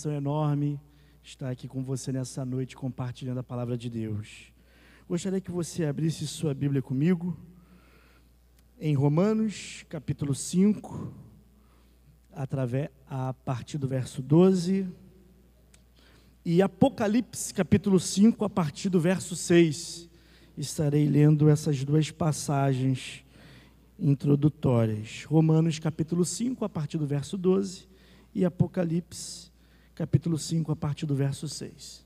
satisfação enorme estar aqui com você nessa noite, compartilhando a palavra de Deus. Gostaria que você abrisse sua Bíblia comigo, em Romanos, capítulo 5, a partir do verso 12, e Apocalipse, capítulo 5, a partir do verso 6. Estarei lendo essas duas passagens introdutórias. Romanos, capítulo 5, a partir do verso 12, e Apocalipse, capítulo 5, a partir do verso 6.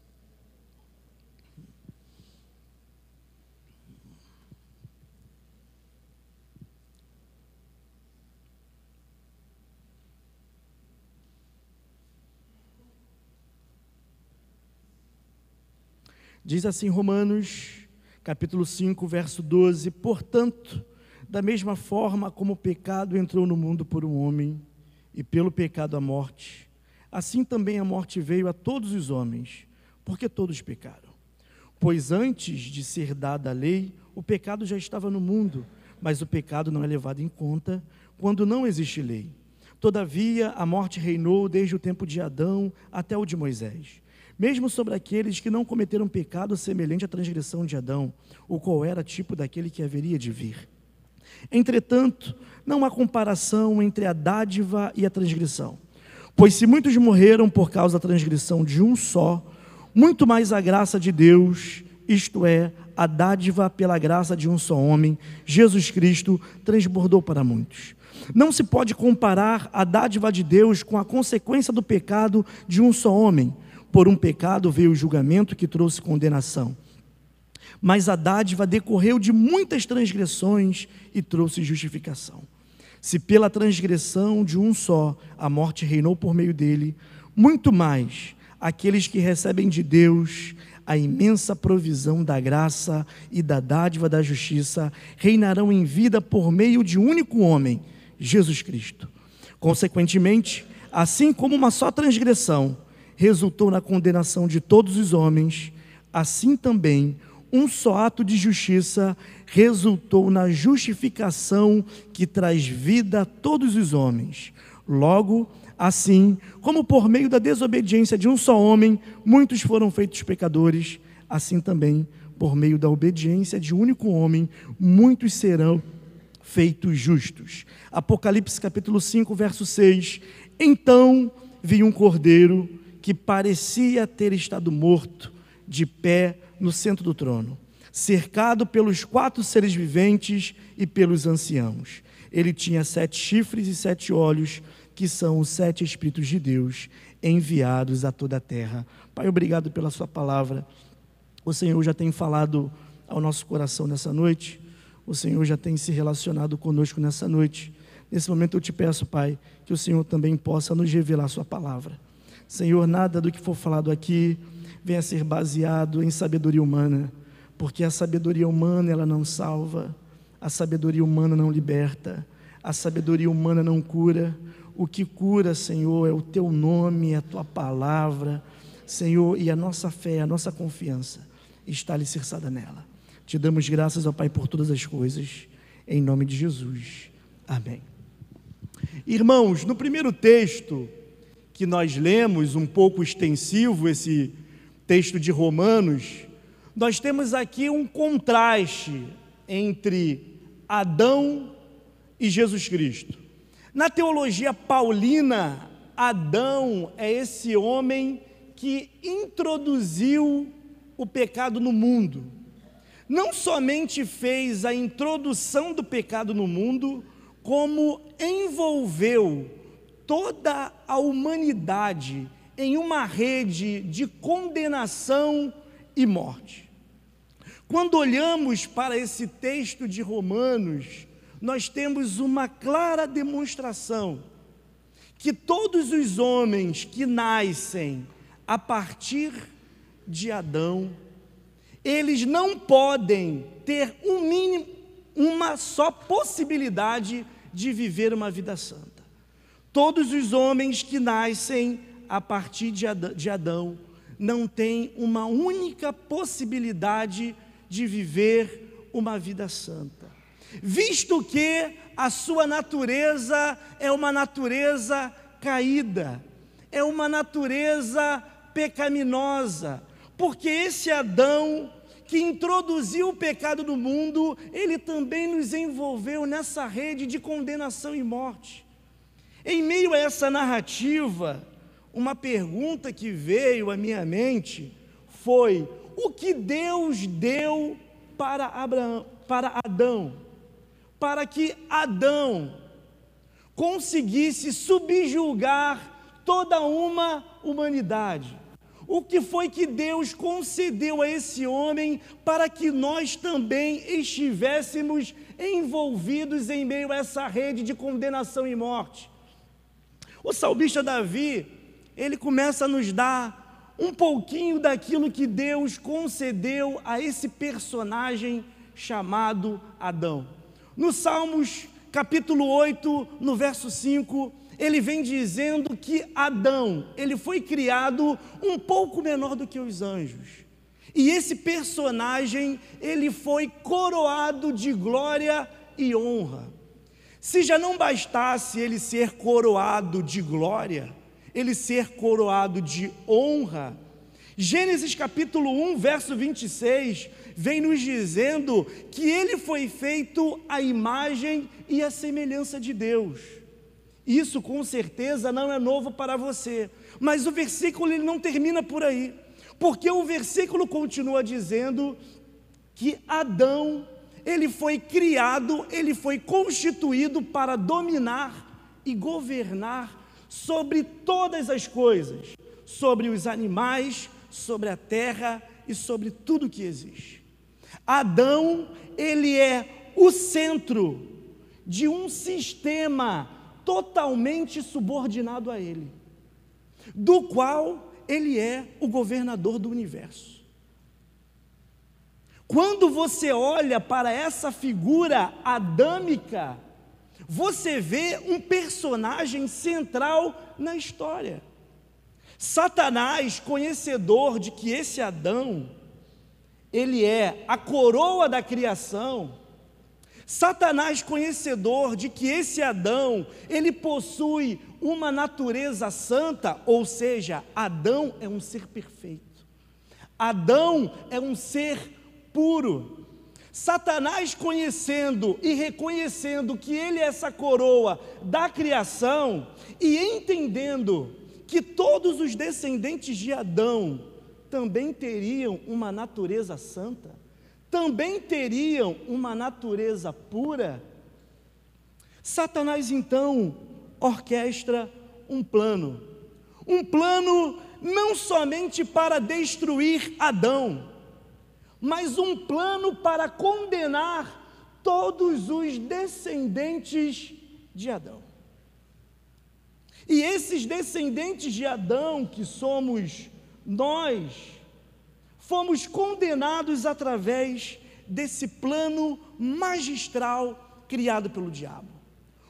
Diz assim Romanos, capítulo 5, verso 12: Portanto, da mesma forma como o pecado entrou no mundo por um homem, e pelo pecado a morte, assim também a morte veio a todos os homens, porque todos pecaram. Pois antes de ser dada a lei, o pecado já estava no mundo, mas o pecado não é levado em conta quando não existe lei. Todavia, a morte reinou desde o tempo de Adão até o de Moisés, mesmo sobre aqueles que não cometeram pecado semelhante à transgressão de Adão, o qual era tipo daquele que haveria de vir. Entretanto, não há comparação entre a dádiva e a transgressão. Pois se muitos morreram por causa da transgressão de um só, muito mais a graça de Deus, isto é, a dádiva pela graça de um só homem, Jesus Cristo, transbordou para muitos. Não se pode comparar a dádiva de Deus com a consequência do pecado de um só homem. Por um pecado veio o julgamento que trouxe condenação. Mas a dádiva decorreu de muitas transgressões e trouxe justificação. Se pela transgressão de um só a morte reinou por meio dele, muito mais aqueles que recebem de Deus a imensa provisão da graça e da dádiva da justiça reinarão em vida por meio de um único homem, Jesus Cristo. Consequentemente, assim como uma só transgressão resultou na condenação de todos os homens, assim também um só ato de justiça resultou na justificação que traz vida a todos os homens. Logo, assim como por meio da desobediência de um só homem, muitos foram feitos pecadores, assim também, por meio da obediência de um único homem, muitos serão feitos justos. Apocalipse capítulo 5, verso 6. Então vi um cordeiro que parecia ter estado morto, de pé no centro do trono, cercado pelos 4 seres viventes e pelos anciãos. Ele tinha 7 chifres e 7 olhos, que são os 7 Espíritos de Deus, enviados a toda a terra. Pai, obrigado pela sua palavra. O Senhor já tem falado ao nosso coração nessa noite. O Senhor já tem se relacionado conosco nessa noite. Nesse momento eu te peço, Pai, que o Senhor também possa nos revelar a sua palavra. Senhor, nada do que for falado aqui venha a ser baseado em sabedoria humana, porque a sabedoria humana ela não salva, a sabedoria humana não liberta, a sabedoria humana não cura. O que cura, Senhor, é o teu nome, é a tua palavra, Senhor, e a nossa fé, a nossa confiança está alicerçada nela. Te damos graças, ó Pai, por todas as coisas, em nome de Jesus. Amém. Irmãos, no primeiro texto que nós lemos, um pouco extensivo, esse texto de Romanos, nós temos aqui um contraste entre Adão e Jesus Cristo. Na teologia paulina, Adão é esse homem que introduziu o pecado no mundo. Não somente fez a introdução do pecado no mundo, como envolveu toda a humanidade em uma rede de condenação e morte. Quando olhamos para esse texto de Romanos, nós temos uma clara demonstração que todos os homens que nascem a partir de Adão, eles não podem ter uma só possibilidade de viver uma vida santa. Todos os homens que nascem a partir de Adão não têm uma única possibilidade de viver uma vida santa, visto que a sua natureza é uma natureza caída, é uma natureza pecaminosa, porque esse Adão que introduziu o pecado no mundo, ele também nos envolveu nessa rede de condenação e morte. Em meio a essa narrativa, uma pergunta que veio à minha mente foi: o que Deus deu para Adão, para que Adão conseguisse subjugar toda uma humanidade? O que foi que Deus concedeu a esse homem para que nós também estivéssemos envolvidos em meio a essa rede de condenação e morte? O salmista Davi, ele começa a nos dar um pouquinho daquilo que Deus concedeu a esse personagem chamado Adão. No Salmos capítulo 8, no verso 5, ele vem dizendo que Adão, ele foi criado um pouco menor do que os anjos. E esse personagem, ele foi coroado de glória e honra. Se já não bastasse ele ser coroado de glória, ele ser coroado de honra, Gênesis capítulo 1, verso 26, vem nos dizendo que ele foi feito à imagem e à semelhança de Deus. Isso com certeza não é novo para você, mas o versículo ele não termina por aí, porque o versículo continua dizendo que Adão, ele foi criado, ele foi constituído para dominar e governar sobre todas as coisas, sobre os animais, sobre a terra e sobre tudo que existe. Adão, ele é o centro de um sistema totalmente subordinado a ele, do qual ele é o governador do universo. Quando você olha para essa figura adâmica, você vê um personagem central na história. Satanás, conhecedor de que esse Adão, ele é a coroa da criação, Satanás, conhecedor de que esse Adão, ele possui uma natureza santa, ou seja, Adão é um ser perfeito, Adão é um ser puro. Satanás, conhecendo e reconhecendo que ele é essa coroa da criação e entendendo que todos os descendentes de Adão também teriam uma natureza santa, também teriam uma natureza pura, Satanás então orquestra um plano não somente para destruir Adão, mas um plano para condenar todos os descendentes de Adão. E esses descendentes de Adão, que somos nós, fomos condenados através desse plano magistral criado pelo diabo.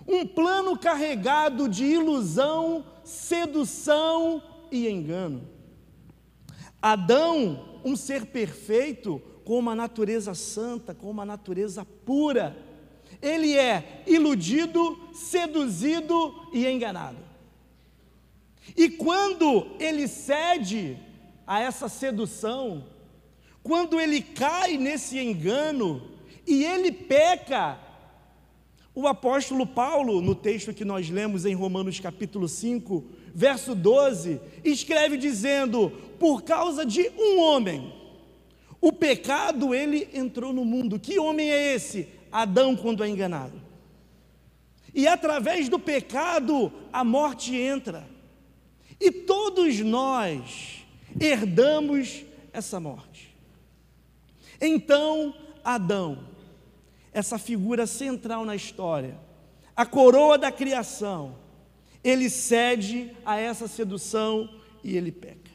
Um plano carregado de ilusão, sedução e engano. Adão, um ser perfeito, com uma natureza santa, com uma natureza pura, ele é iludido, seduzido e enganado. E quando ele cede a essa sedução, quando ele cai nesse engano e ele peca, o apóstolo Paulo, no texto que nós lemos em Romanos capítulo 5, verso 12, escreve dizendo: por causa de um homem, o pecado ele entrou no mundo. Que homem é esse? Adão, quando é enganado. E através do pecado a morte entra. E todos nós herdamos essa morte. Então, Adão, essa figura central na história, a coroa da criação, ele cede a essa sedução e ele peca.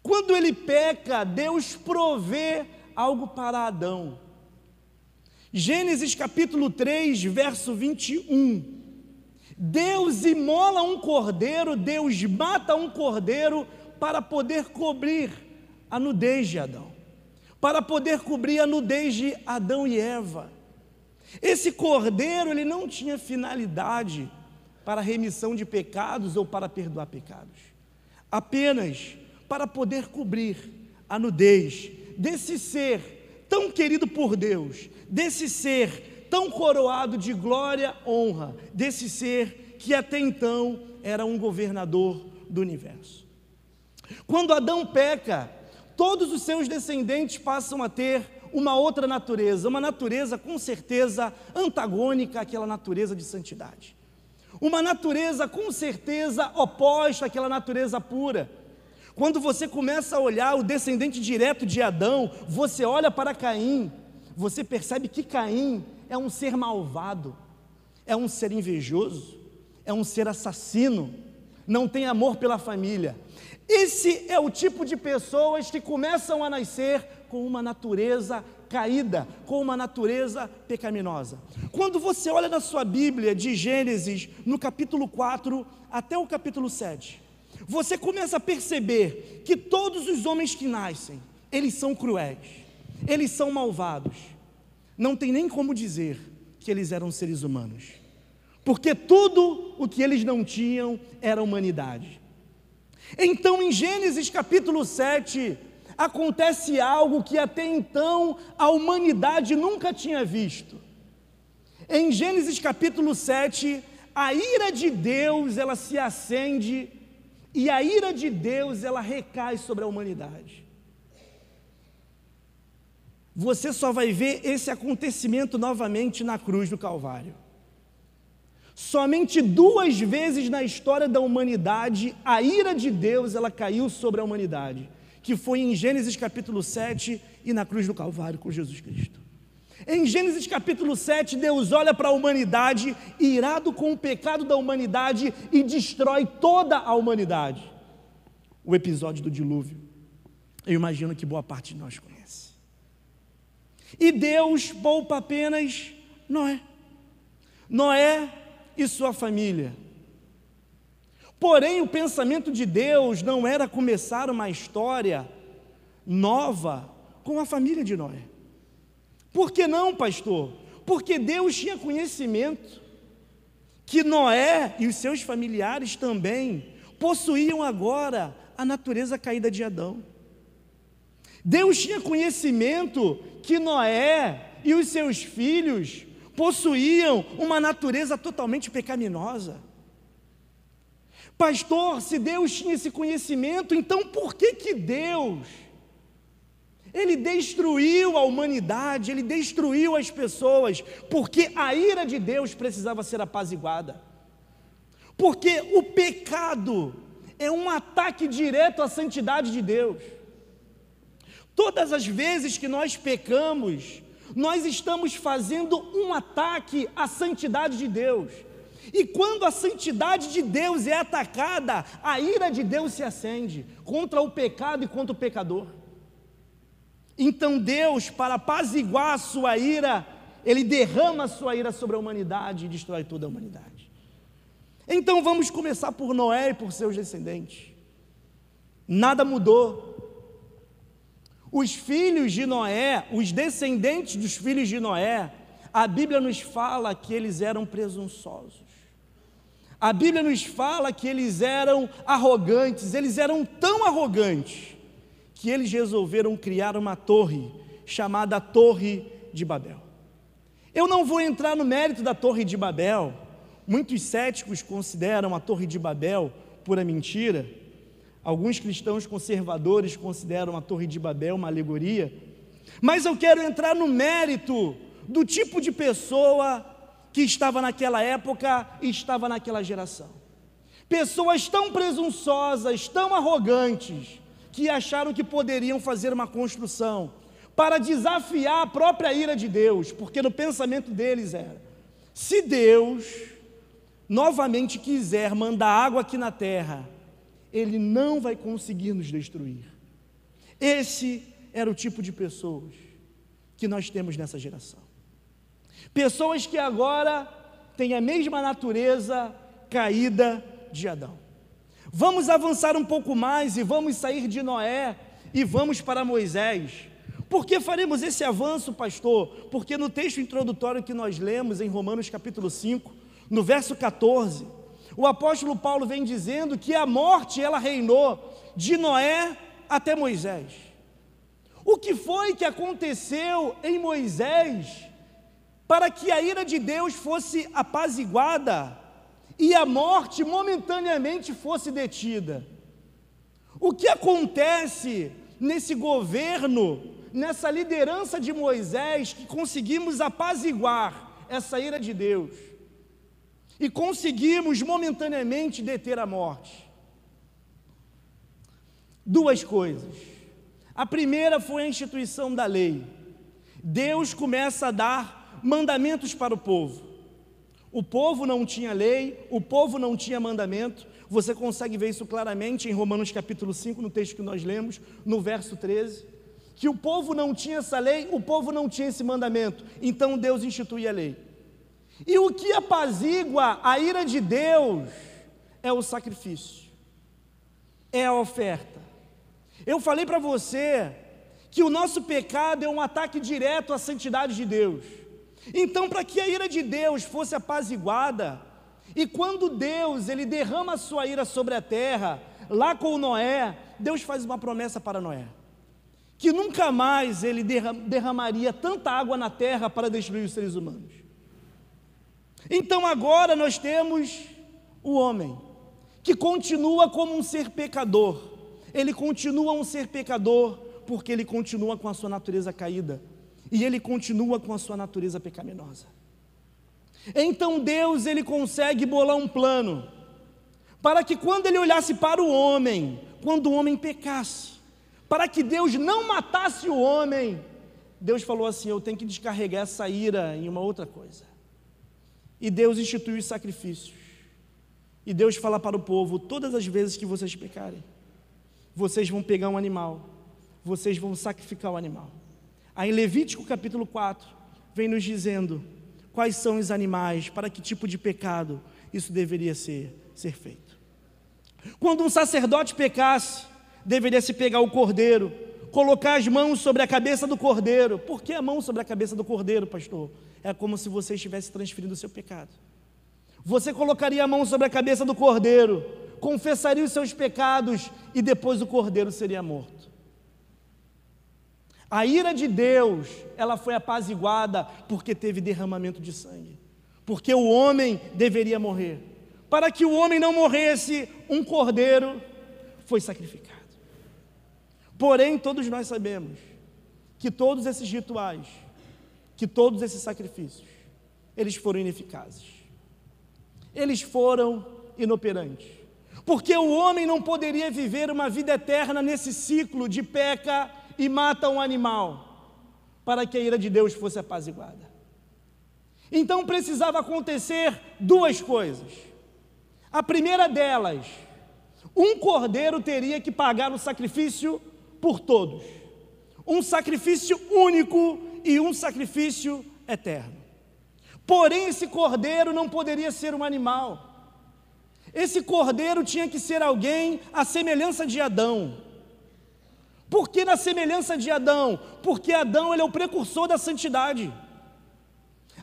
Quando ele peca, Deus provê algo para Adão. Gênesis capítulo 3, verso 21. Deus imola um cordeiro, Deus mata um cordeiro para poder cobrir a nudez de Adão, para poder cobrir a nudez de Adão e Eva. Esse cordeiro, ele não tinha finalidade para remissão de pecados ou para perdoar pecados, apenas para poder cobrir a nudez desse ser tão querido por Deus, desse ser tão coroado de glória, honra, desse ser que até então era um governador do universo. Quando Adão peca, todos os seus descendentes passam a ter uma outra natureza, uma natureza com certeza antagônica àquela natureza de santidade, uma natureza com certeza oposta àquela natureza pura. Quando você começa a olhar o descendente direto de Adão, você olha para Caim, você percebe que Caim é um ser malvado, é um ser invejoso, é um ser assassino, não tem amor pela família. Esse é o tipo de pessoas que começam a nascer com uma natureza caída, com uma natureza pecaminosa. Quando você olha na sua Bíblia, de Gênesis, no capítulo 4 até o capítulo 7, você começa a perceber que todos os homens que nascem, eles são cruéis, eles são malvados. Não tem nem como dizer que eles eram seres humanos, porque tudo o que eles não tinham era humanidade. Então, em Gênesis capítulo 7, acontece algo que até então a humanidade nunca tinha visto. Em Gênesis capítulo 7, a ira de Deus, ela se acende, e a ira de Deus, ela recai sobre a humanidade. Você só vai ver esse acontecimento novamente na cruz do Calvário. Somente 2 vezes na história da humanidade, a ira de Deus, ela caiu sobre a humanidade, que foi em Gênesis capítulo 7 e na cruz do Calvário com Jesus Cristo. Em Gênesis capítulo 7, Deus olha para a humanidade, irado com o pecado da humanidade, e destrói toda a humanidade. O episódio do dilúvio, eu imagino que boa parte de nós conhece. E Deus poupa apenas Noé. Noé e sua família. Porém, o pensamento de Deus não era começar uma história nova com a família de Noé. Por que não, pastor? Porque Deus tinha conhecimento que Noé e os seus familiares também possuíam agora a natureza caída de Adão. Deus tinha conhecimento que Noé e os seus filhos possuíam uma natureza totalmente pecaminosa. Pastor, se Deus tinha esse conhecimento, então por que Deus, Ele destruiu a humanidade, Ele destruiu as pessoas? Porque a ira de Deus precisava ser apaziguada. Porque o pecado é um ataque direto à santidade de Deus. Todas as vezes que nós pecamos, nós estamos fazendo um ataque à santidade de Deus. E quando a santidade de Deus é atacada, a ira de Deus se acende contra o pecado e contra o pecador. Então Deus, para apaziguar a sua ira, Ele derrama a sua ira sobre a humanidade e destrói toda a humanidade. Então vamos começar por Noé e por seus descendentes. Nada mudou. Os filhos de Noé, os descendentes dos filhos de Noé, a Bíblia nos fala que eles eram presunçosos. A Bíblia nos fala que eles eram arrogantes, eles eram tão arrogantes que eles resolveram criar uma torre chamada Torre de Babel. Eu não vou entrar no mérito da Torre de Babel. Muitos céticos consideram a Torre de Babel pura mentira. Alguns cristãos conservadores consideram a Torre de Babel uma alegoria. Mas eu quero entrar no mérito do tipo de pessoa que estava naquela época e estava naquela geração. Pessoas tão presunçosas, tão arrogantes, que acharam que poderiam fazer uma construção para desafiar a própria ira de Deus, porque no pensamento deles era: se Deus novamente quiser mandar água aqui na terra, Ele não vai conseguir nos destruir. Esse era o tipo de pessoas que nós temos nessa geração. Pessoas que agora têm a mesma natureza caída de Adão. Vamos avançar um pouco mais e vamos sair de Noé e vamos para Moisés. Por que faremos esse avanço, pastor? Porque no texto introdutório que nós lemos em Romanos capítulo 5, no verso 14, o apóstolo Paulo vem dizendo que a morte, ela reinou de Noé até Moisés. O que foi que aconteceu em Moisés para que a ira de Deus fosse apaziguada e a morte momentaneamente fosse detida? O que acontece nesse governo, nessa liderança de Moisés, que conseguimos apaziguar essa ira de Deus e conseguimos momentaneamente deter a morte? Duas coisas. A primeira foi a instituição da lei. Deus começa a dar mandamentos para o povo. O povo não tinha lei, o povo não tinha mandamento. Você consegue ver isso claramente em Romanos capítulo 5, no texto que nós lemos, no verso 13, que o povo não tinha essa lei, o povo não tinha esse mandamento. Então Deus institui a lei. E o que apazigua a ira de Deus é o sacrifício, é a oferta. Eu falei para você que o nosso pecado é um ataque direto à santidade de Deus. Então, para que a ira de Deus fosse apaziguada, e quando Deus ele derrama a sua ira sobre a terra, lá com Noé, Deus faz uma promessa para Noé, que nunca mais ele derramaria tanta água na terra para destruir os seres humanos. Então agora nós temos o homem, que continua como um ser pecador. Ele continua um ser pecador, porque ele continua com a sua natureza caída, e ele continua com a sua natureza pecaminosa. Então Deus, ele consegue bolar um plano, para que quando ele olhasse para o homem, quando o homem pecasse, para que Deus não matasse o homem, Deus falou assim: eu tenho que descarregar essa ira em uma outra coisa. E Deus institui os sacrifícios, e Deus fala para o povo: todas as vezes que vocês pecarem, vocês vão pegar um animal, vocês vão sacrificar o animal. Aí em Levítico capítulo 4, vem nos dizendo quais são os animais, para que tipo de pecado isso deveria ser feito. Quando um sacerdote pecasse, deveria se pegar o cordeiro, colocar as mãos sobre a cabeça do cordeiro. Por que a mão sobre a cabeça do cordeiro, pastor? É como se você estivesse transferindo o seu pecado. Você colocaria a mão sobre a cabeça do cordeiro, confessaria os seus pecados e depois o cordeiro seria morto. A ira de Deus, ela foi apaziguada porque teve derramamento de sangue, porque o homem deveria morrer. Para que o homem não morresse, um cordeiro foi sacrificado. Porém, todos nós sabemos que todos esses rituais, que todos esses sacrifícios, eles foram ineficazes, eles foram inoperantes, porque o homem não poderia viver uma vida eterna nesse ciclo de peca e mata um animal, para que a ira de Deus fosse apaziguada. Então precisava acontecer duas coisas. A primeira delas, um cordeiro teria que pagar o sacrifício por todos, um sacrifício único e um sacrifício eterno. Porém, esse cordeiro não poderia ser um animal. Esse cordeiro tinha que ser alguém à semelhança de Adão. Por que na semelhança de Adão? Porque Adão, ele é o precursor da santidade.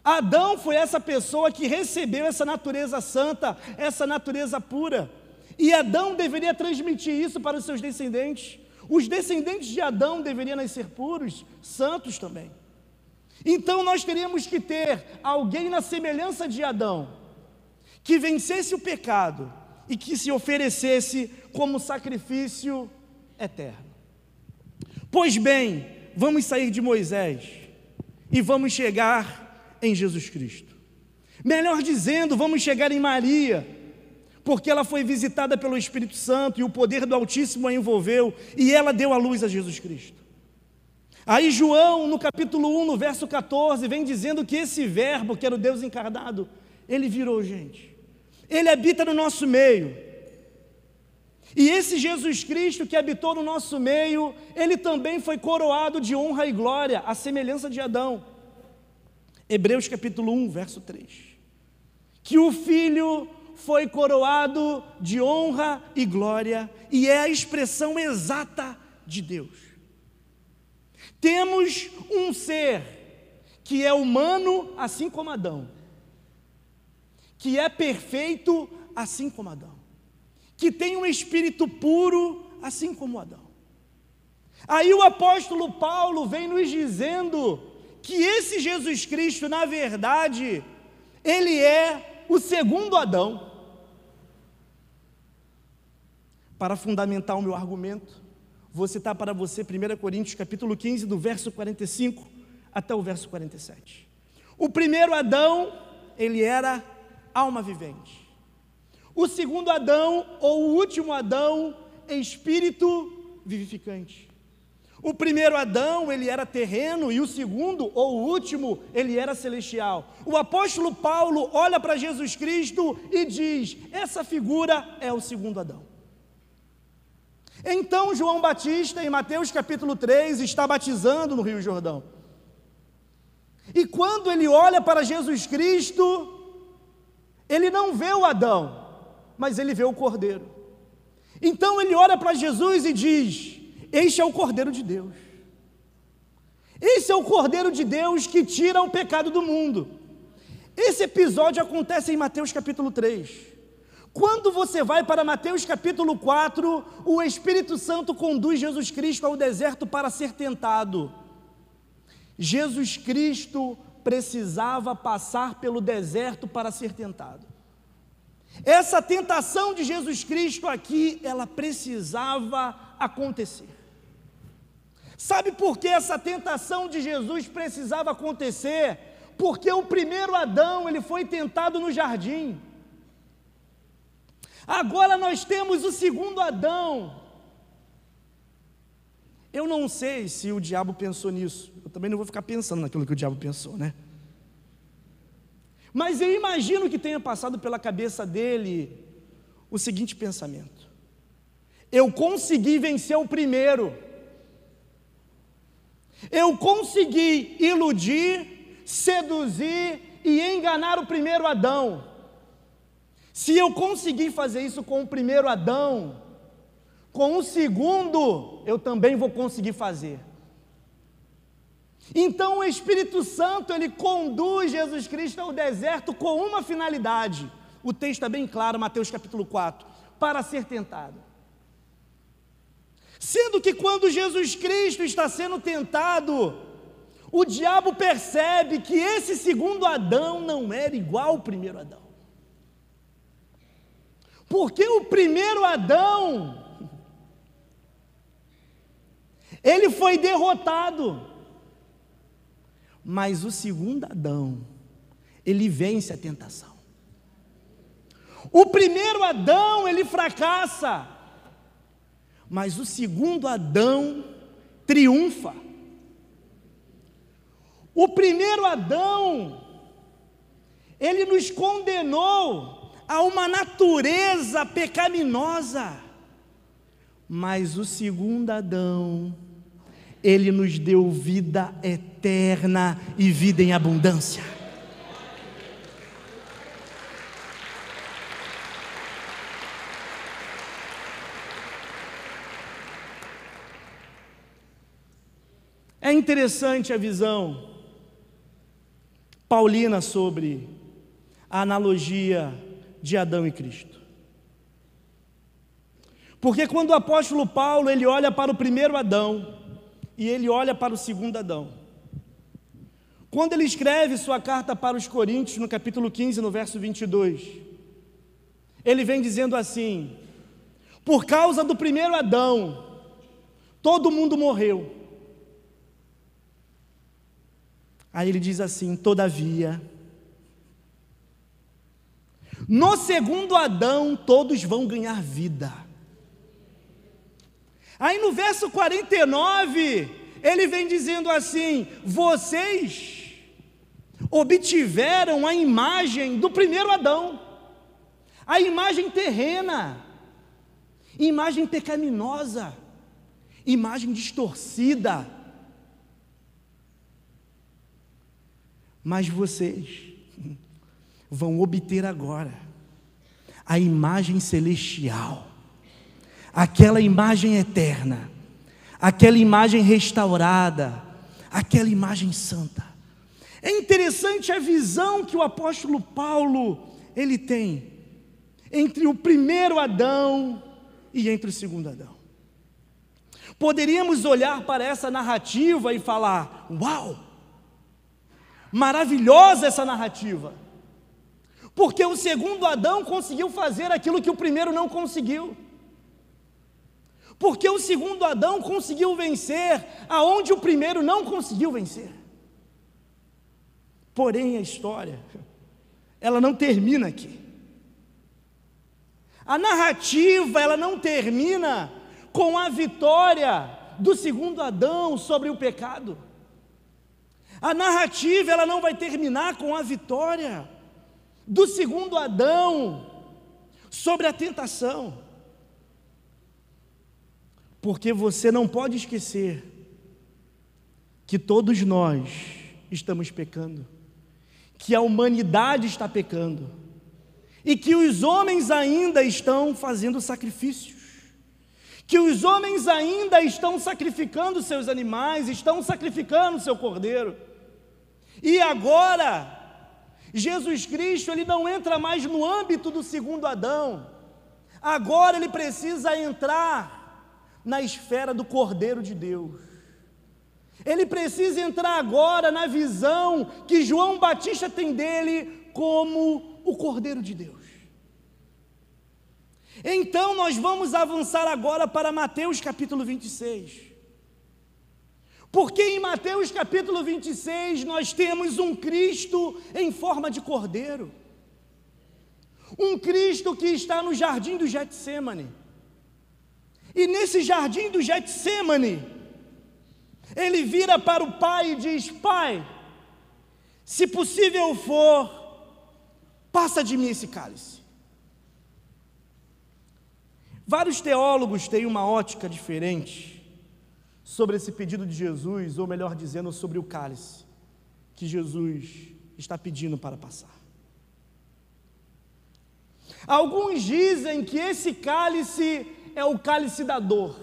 Adão foi essa pessoa que recebeu essa natureza santa, essa natureza pura, e Adão deveria transmitir isso para os seus descendentes. Os descendentes de Adão deveriam nascer puros, santos também. Então nós teríamos que ter alguém na semelhança de Adão, que vencesse o pecado e que se oferecesse como sacrifício eterno. Pois bem, vamos sair de Moisés e vamos chegar em Jesus Cristo. Melhor dizendo, vamos chegar em Maria, porque ela foi visitada pelo Espírito Santo e o poder do Altíssimo a envolveu, e ela deu à luz a Jesus Cristo. Aí João, no capítulo 1, no verso 14, vem dizendo que esse verbo, que era o Deus encarnado, ele virou gente, ele habita no nosso meio. E esse Jesus Cristo que habitou no nosso meio, ele também foi coroado de honra e glória, à semelhança de Adão. Hebreus capítulo 1, verso 3. Que o Filho foi coroado de honra e glória, e é a expressão exata de Deus. Temos um ser que é humano, assim como Adão, que é perfeito, assim como Adão, que tem um espírito puro, assim como Adão. Aí o apóstolo Paulo vem nos dizendo que esse Jesus Cristo, na verdade, ele é o segundo Adão. Para fundamentar o meu argumento, vou citar para você 1 Coríntios capítulo 15, do verso 45 até o verso 47. O primeiro Adão, ele era alma vivente. O segundo Adão, ou o último Adão, é espírito vivificante. O primeiro Adão, ele era terreno, e o segundo, ou o último, ele era celestial. O apóstolo Paulo olha para Jesus Cristo e diz: essa figura é o segundo Adão. Então João Batista, em Mateus capítulo 3, está batizando no Rio Jordão. E quando ele olha para Jesus Cristo, ele não vê o Adão, mas ele vê o Cordeiro. Então ele olha para Jesus e diz: este é o Cordeiro de Deus. Esse é o Cordeiro de Deus que tira o pecado do mundo. Esse episódio acontece em Mateus capítulo 3. Quando você vai para Mateus capítulo 4, o Espírito Santo conduz Jesus Cristo ao deserto para ser tentado. Jesus Cristo precisava passar pelo deserto para ser tentado. Essa tentação de Jesus Cristo aqui, ela precisava acontecer. Sabe por que essa tentação de Jesus precisava acontecer? Porque o primeiro Adão, ele foi tentado no jardim. Agora nós temos o segundo Adão. Eu não sei se o diabo pensou nisso. Eu também não vou ficar pensando naquilo que o diabo pensou, né? Mas eu imagino que tenha passado pela cabeça dele o seguinte pensamento: eu consegui vencer o primeiro. Eu consegui iludir, seduzir e enganar o primeiro Adão. Se eu conseguir fazer isso com o primeiro Adão, com o segundo, eu também vou conseguir fazer. Então o Espírito Santo, ele conduz Jesus Cristo ao deserto com uma finalidade. O texto é bem claro, Mateus capítulo 4, para ser tentado. Sendo que quando Jesus Cristo está sendo tentado, o diabo percebe que esse segundo Adão não era igual ao primeiro Adão. Porque o primeiro Adão, ele foi derrotado. Mas o segundo Adão, ele vence a tentação. O primeiro Adão, ele fracassa. Mas o segundo Adão triunfa. O primeiro Adão, ele nos condenou a uma natureza pecaminosa, mas o segundo Adão, ele nos deu vida eterna e vida em abundância. É interessante a visão paulina sobre a analogia de Adão e Cristo. Porque quando o apóstolo Paulo, ele olha para o primeiro Adão e ele olha para o segundo Adão, quando ele escreve sua carta para os Coríntios, no capítulo 15, no verso 22, ele vem dizendo assim: por causa do primeiro Adão, todo mundo morreu. Aí ele diz assim: todavia, no segundo Adão, todos vão ganhar vida. Aí no verso 49, ele vem dizendo assim: vocês obtiveram a imagem do primeiro Adão, a imagem terrena, imagem pecaminosa, imagem distorcida. Mas vocês vão obter agora a imagem celestial, aquela imagem eterna, aquela imagem restaurada, aquela imagem santa. É interessante a visão que o apóstolo Paulo, ele tem. entre o primeiro Adão e entre o segundo Adão. Poderíamos olhar para essa narrativa e falar: uau, maravilhosa essa narrativa, porque o segundo Adão conseguiu fazer aquilo que o primeiro não conseguiu, porque o segundo Adão conseguiu vencer aonde o primeiro não conseguiu vencer. Porém, a história, ela não termina aqui. A narrativa, ela não termina com a vitória do segundo Adão sobre o pecado. A narrativa, ela não vai terminar com a vitória do segundo Adão sobre a tentação. Porque você não pode esquecer que todos nós estamos pecando, que a humanidade está pecando, e que os homens ainda estão fazendo sacrifícios, que os homens ainda estão sacrificando seus animais, estão sacrificando seu cordeiro. E agora, Jesus Cristo, ele não entra mais no âmbito do segundo Adão, agora ele precisa entrar na esfera do Cordeiro de Deus. Ele precisa entrar agora na visão que João Batista tem dele como o Cordeiro de Deus. Então nós vamos avançar agora para Mateus capítulo 26. Porque em Mateus capítulo 26 nós temos um Cristo em forma de cordeiro. Um Cristo que está no jardim do Getsêmani. E nesse jardim do Getsêmani, ele vira para o Pai e diz: Pai, se possível for, passa de mim esse cálice. Vários teólogos têm uma ótica diferente sobre esse pedido de Jesus, ou melhor dizendo, sobre o cálice que Jesus está pedindo para passar. Alguns dizem que esse cálice é o cálice da dor.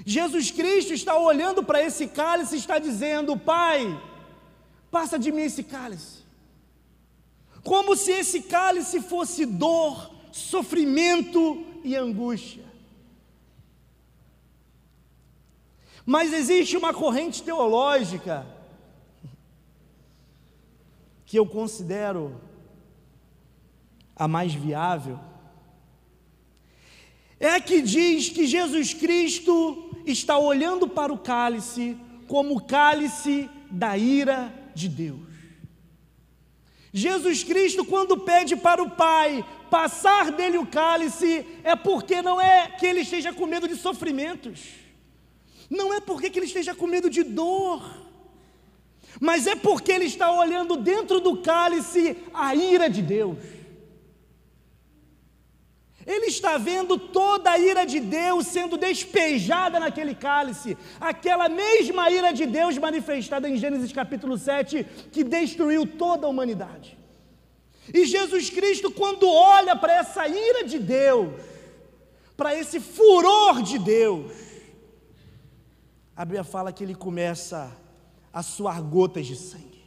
Jesus Cristo está olhando para esse cálice e está dizendo: Pai, passa de mim esse cálice. Como se esse cálice fosse dor, sofrimento e angústia. Mas existe uma corrente teológica que eu considero a mais viável, é a que diz que Jesus Cristo está olhando para o cálice como o cálice da ira de Deus. Jesus Cristo, quando pede para o Pai passar dele o cálice, é porque não é que ele esteja com medo de sofrimentos, não é porque que ele esteja com medo de dor, mas é porque ele está olhando dentro do cálice a ira de Deus. Ele está vendo toda a ira de Deus sendo despejada naquele cálice, aquela mesma ira de Deus manifestada em Gênesis capítulo 7, que destruiu toda a humanidade. E Jesus Cristo, quando olha para essa ira de Deus, para esse furor de Deus, a Bíblia fala que ele começa a suar gotas de sangue.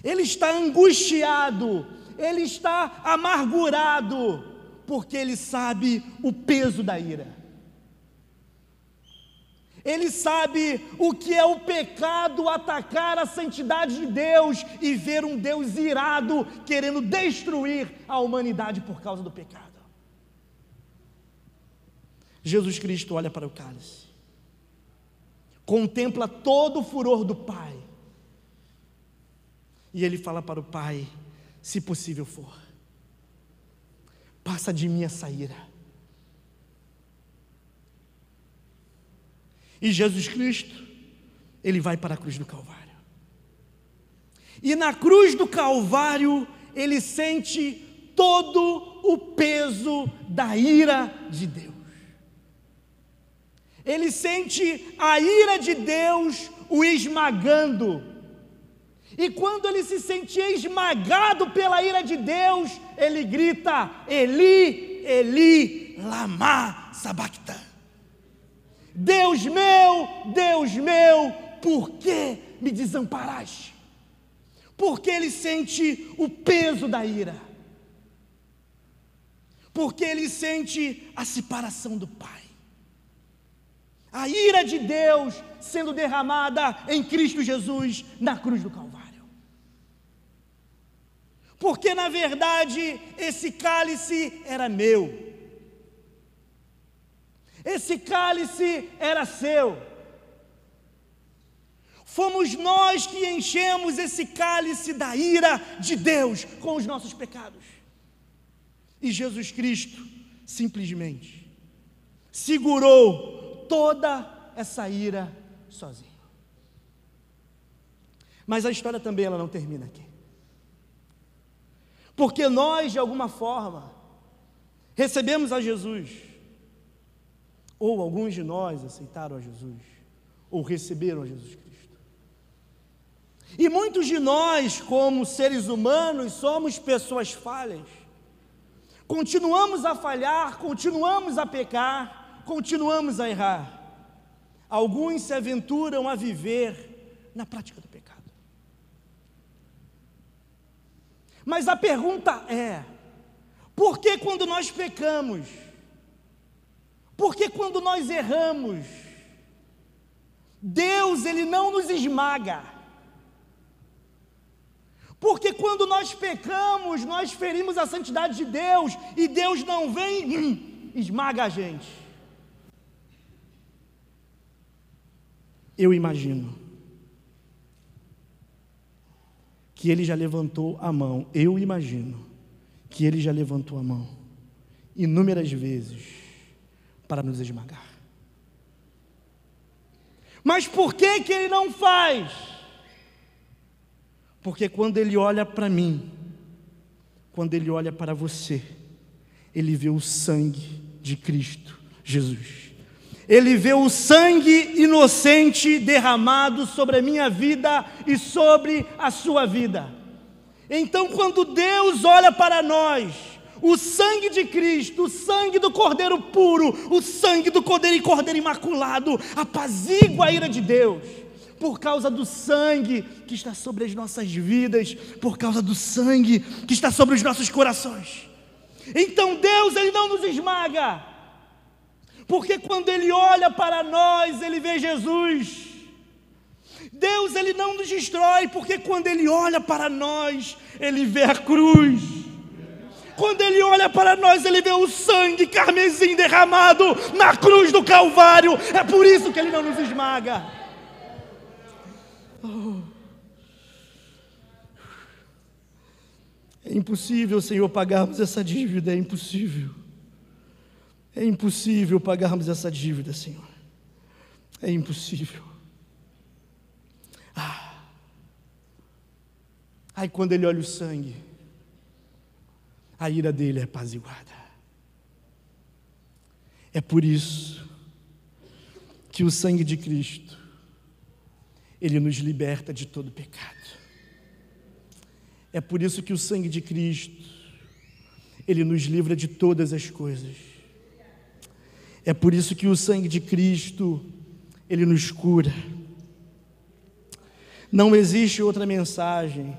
Ele está angustiado, ele está amargurado, porque ele sabe o peso da ira. Ele sabe o que é o pecado atacar a santidade de Deus e ver um Deus irado querendo destruir a humanidade por causa do pecado. Jesus Cristo olha para o cálice, contempla todo o furor do Pai, e ele fala para o Pai: se possível for, passa de mim essa ira. E Jesus Cristo, ele vai para a cruz do Calvário. E na cruz do Calvário, ele sente todo o peso da ira de Deus. Ele sente a ira de Deus o esmagando. E quando ele se sente esmagado pela ira de Deus, ele grita: Eli, Eli, lama sabachthani. Deus meu, por que me desamparaste? Porque ele sente o peso da ira. Porque ele sente a separação do Pai. A ira de Deus sendo derramada em Cristo Jesus na cruz do Calvário. Porque na verdade esse cálice era meu. Esse cálice era seu. Fomos nós que enchemos esse cálice da ira de Deus com os nossos pecados. E Jesus Cristo simplesmente segurou toda essa ira sozinho. Mas a história também ela não termina aqui. Porque nós, de alguma forma, recebemos a Jesus, ou alguns de nós aceitaram a Jesus, ou receberam a Jesus Cristo. E muitos de nós, como seres humanos, somos pessoas falhas. Continuamos a falhar, continuamos a pecar, continuamos a errar. Alguns se aventuram a viver na prática do pecado. Mas a pergunta é: por que quando nós pecamos, por que quando nós erramos, Deus ele não nos esmaga? Porque quando nós pecamos, nós ferimos a santidade de Deus, e Deus não vem e esmaga a gente. Eu imagino que Ele já levantou a mão, eu imagino que Ele já levantou a mão inúmeras vezes para nos esmagar. Mas por que que Ele não faz? Porque quando Ele olha para mim, quando Ele olha para você, Ele vê o sangue de Cristo Jesus. Ele vê o sangue inocente derramado sobre a minha vida e sobre a sua vida. Então, quando Deus olha para nós, o sangue de Cristo, o sangue do Cordeiro puro, o sangue do Cordeiro imaculado, apazigua a ira de Deus. Por causa do sangue que está sobre as nossas vidas, por causa do sangue que está sobre os nossos corações. Então Deus, Ele não nos esmaga, porque quando Ele olha para nós, Ele vê Jesus. Deus, Ele não nos destrói, porque quando Ele olha para nós, Ele vê a cruz. Quando Ele olha para nós, Ele vê o sangue carmesim derramado na cruz do Calvário. É por isso que Ele não nos esmaga. É impossível, Senhor, pagarmos essa dívida, é impossível. É impossível pagarmos essa dívida, Senhor. É impossível. Aí quando Ele olha o sangue, a ira dele é apaziguada. É por isso que o sangue de Cristo, Ele nos liberta de todo pecado. É por isso que o sangue de Cristo, Ele nos livra de todas as coisas. É por isso que o sangue de Cristo, Ele nos cura. Não existe outra mensagem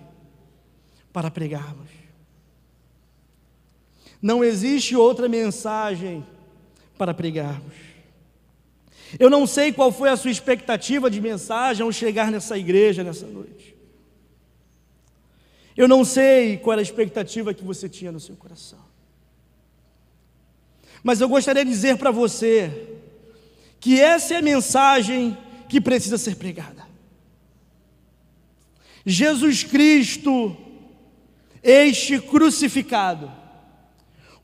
para pregarmos. Não existe outra mensagem para pregarmos. Eu não sei qual foi a sua expectativa de mensagem ao chegar nessa igreja nessa noite. Eu não sei qual era a expectativa que você tinha no seu coração. Mas eu gostaria de dizer para você que essa é a mensagem que precisa ser pregada. Jesus Cristo, este crucificado,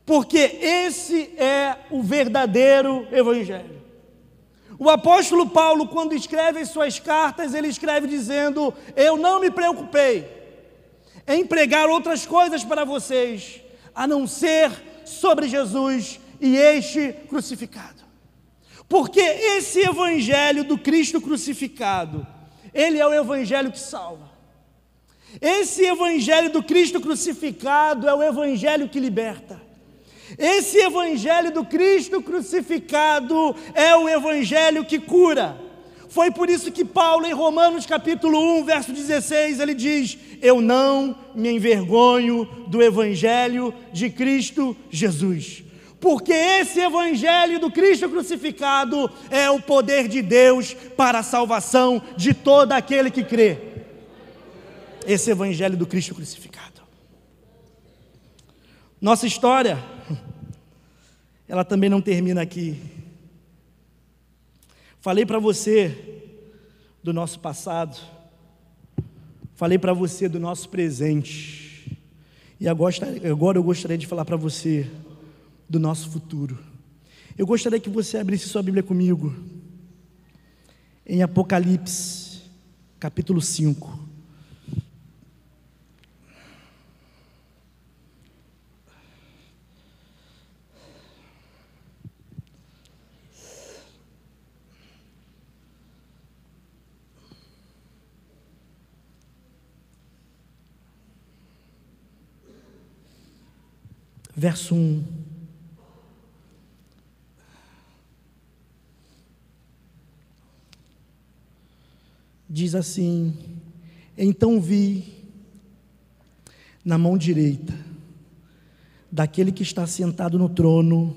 porque esse é o verdadeiro Evangelho. O apóstolo Paulo, quando escreve as suas cartas, ele escreve dizendo: eu não me preocupei em pregar outras coisas para vocês, a não ser sobre Jesus e este crucificado. Porque esse Evangelho do Cristo crucificado, ele é o Evangelho que salva. Esse Evangelho do Cristo crucificado é o Evangelho que liberta. Esse Evangelho do Cristo crucificado é o Evangelho que cura. Foi por isso que Paulo, em Romanos capítulo 1, verso 16, ele diz: eu não me envergonho do evangelho de Cristo Jesus, porque esse evangelho do Cristo crucificado é o poder de Deus para a salvação de todo aquele que crê. Esse evangelho do Cristo crucificado. Nossa história, ela também não termina aqui. Falei para você do nosso passado, falei para você do nosso presente, e agora eu gostaria de falar para você do nosso futuro. Eu gostaria que você abrisse sua Bíblia comigo, em Apocalipse, capítulo 5. Verso 1. Diz assim: então vi na mão direita daquele que está sentado no trono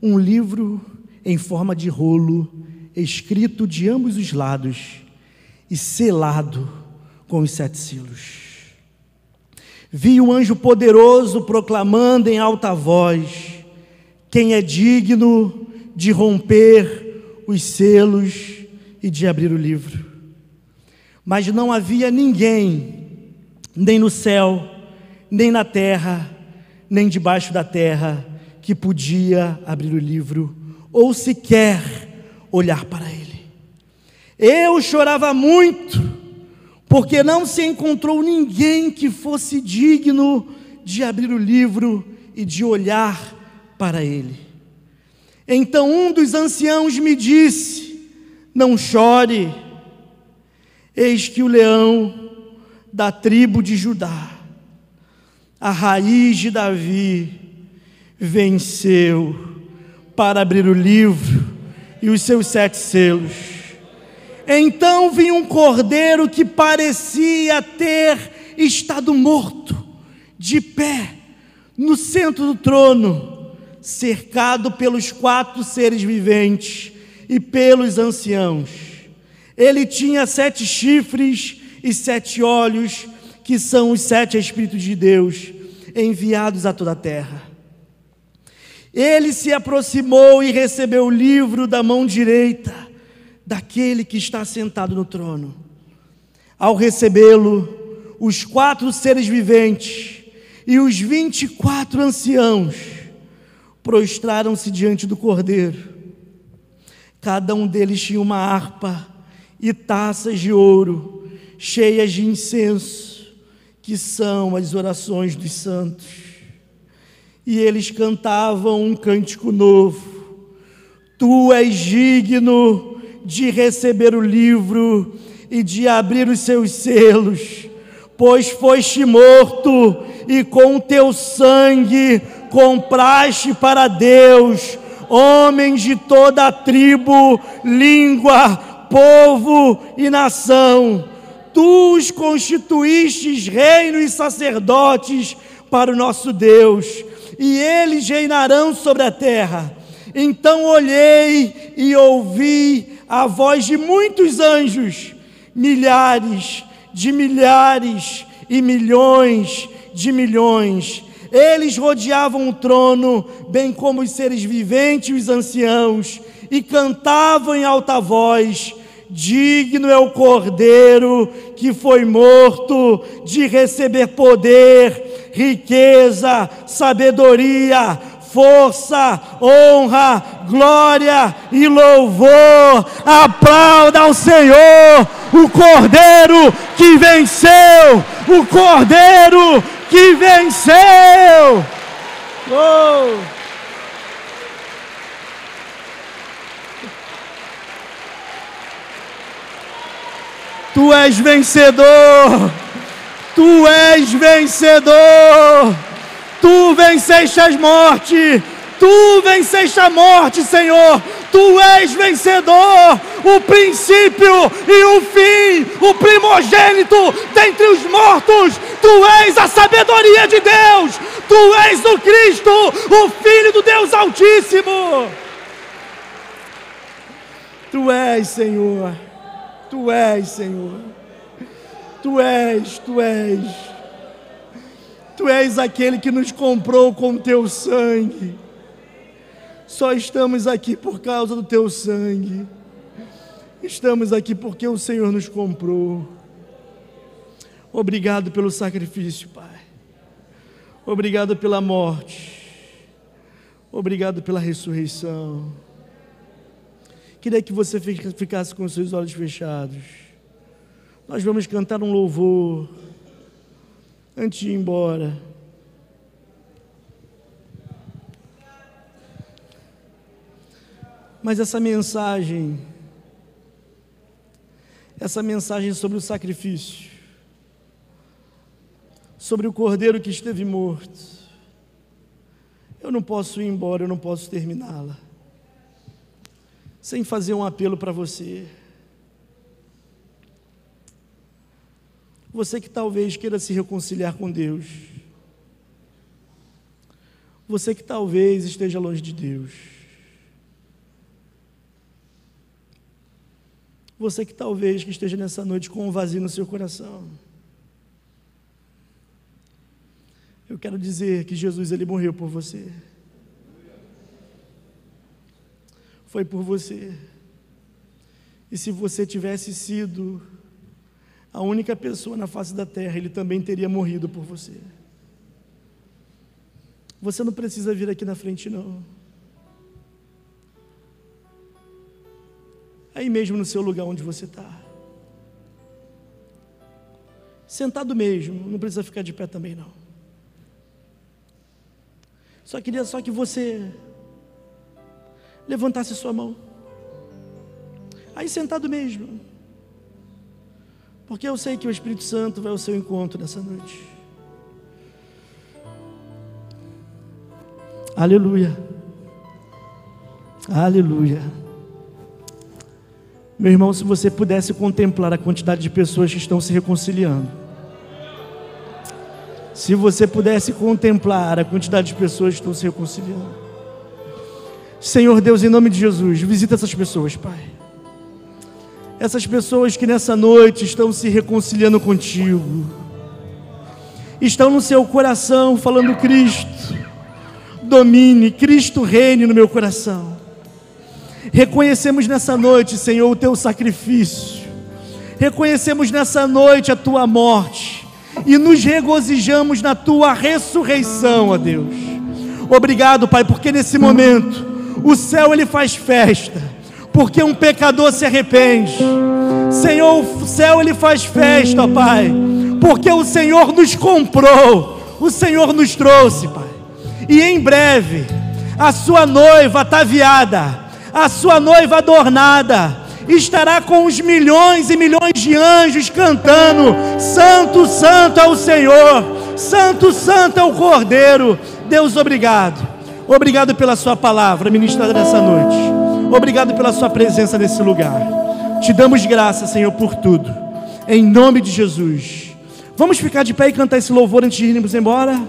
um livro em forma de rolo, escrito de ambos os lados e selado com os 7 selos. Vi um anjo poderoso proclamando em alta voz: quem é digno de romper os selos e de abrir o livro? Mas não havia ninguém, nem no céu, nem na terra, nem debaixo da terra, que podia abrir o livro, ou sequer olhar para ele. Eu chorava muito, porque não se encontrou ninguém que fosse digno de abrir o livro e de olhar para ele. Então um dos anciãos me disse: não chore, eis que o leão da tribo de Judá, a raiz de Davi, venceu para abrir o livro e os seus 7 selos. Então vi um cordeiro que parecia ter estado morto, de pé, no centro do trono, cercado pelos 4 seres viventes e pelos anciãos. Ele tinha 7 chifres e 7 olhos, que são os 7 Espíritos de Deus, enviados a toda a terra. Ele se aproximou e recebeu o livro da mão direita daquele que está sentado no trono. Ao recebê-lo, os 4 seres viventes e os 24 anciãos prostraram-se diante do cordeiro. Cada um deles tinha uma harpa e taças de ouro cheias de incenso, que são as orações dos santos. E eles cantavam um cântico novo: tu és digno de receber o livro e de abrir os seus selos, pois foste morto e com teu sangue compraste para Deus homens de toda a tribo, língua, povo e nação. Tu os constituístes reino e sacerdotes para o nosso Deus, e eles reinarão sobre a terra. Então olhei e ouvi a voz de muitos anjos, milhares de milhares e milhões de milhões. Eles rodeavam o trono, bem como os seres viventes e os anciãos, e cantavam em alta voz: digno é o Cordeiro que foi morto de receber poder, riqueza, sabedoria, força, honra, glória e louvor. Aplauda ao Senhor, o Cordeiro que venceu, o Cordeiro que venceu. Oh! Tu és vencedor, tu és vencedor. Tu venceste as mortes, Tu venceste a morte, Senhor. Tu és vencedor, o princípio e o fim, o primogênito dentre os mortos. Tu és a sabedoria de Deus. Tu és o Cristo, o Filho do Deus Altíssimo. Tu és, Senhor. Tu és, Senhor. Tu és, Tu és. Tu és aquele que nos comprou com o Teu sangue. Só estamos aqui por causa do Teu sangue. Estamos aqui porque o Senhor nos comprou. Obrigado pelo sacrifício, Pai. Obrigado pela morte. Obrigado pela ressurreição. Queria que você ficasse com os seus olhos fechados. Nós vamos cantar um louvor antes de ir embora. Mas essa mensagem sobre o sacrifício, sobre o cordeiro que esteve morto, eu não posso ir embora, eu não posso terminá-la sem fazer um apelo para você. Você que talvez queira se reconciliar com Deus, você que talvez esteja longe de Deus, você que talvez esteja nessa noite com um vazio no seu coração, eu quero dizer que Jesus, Ele morreu por você. Foi por você. E se você tivesse sido a única pessoa na face da terra, Ele também teria morrido por você. Você não precisa vir aqui na frente, não. Aí mesmo no seu lugar onde você está. Sentado mesmo, não precisa ficar de pé também, não. Só queria que você levantasse sua mão. Aí sentado mesmo. Porque eu sei que o Espírito Santo vai ao seu encontro nessa noite. Aleluia. Aleluia. Meu irmão, se você pudesse contemplar a quantidade de pessoas que estão se reconciliando. Se você pudesse contemplar a quantidade de pessoas que estão se reconciliando. Senhor Deus, em nome de Jesus, visita essas pessoas, Pai. Essas pessoas que nessa noite estão se reconciliando contigo. Estão no seu coração falando: Cristo domine, Cristo reine no meu coração. Reconhecemos nessa noite, Senhor, o Teu sacrifício. Reconhecemos nessa noite a Tua morte. E nos regozijamos na Tua ressurreição, ó Deus. Obrigado, Pai, porque nesse momento o céu ele faz festa, porque um pecador se arrepende. Senhor, o céu ele faz festa, ó Pai, porque o Senhor nos comprou, o Senhor nos trouxe, Pai. E em breve a sua noiva ataviada, a sua noiva adornada, estará com os milhões e milhões de anjos cantando: Santo, Santo é o Senhor, Santo, Santo é o Cordeiro. Deus, obrigado. Obrigado pela sua palavra ministrada nessa noite. Obrigado pela sua presença nesse lugar. Te damos graça, Senhor, por tudo. Em nome de Jesus. Vamos ficar de pé e cantar esse louvor antes de irmos embora?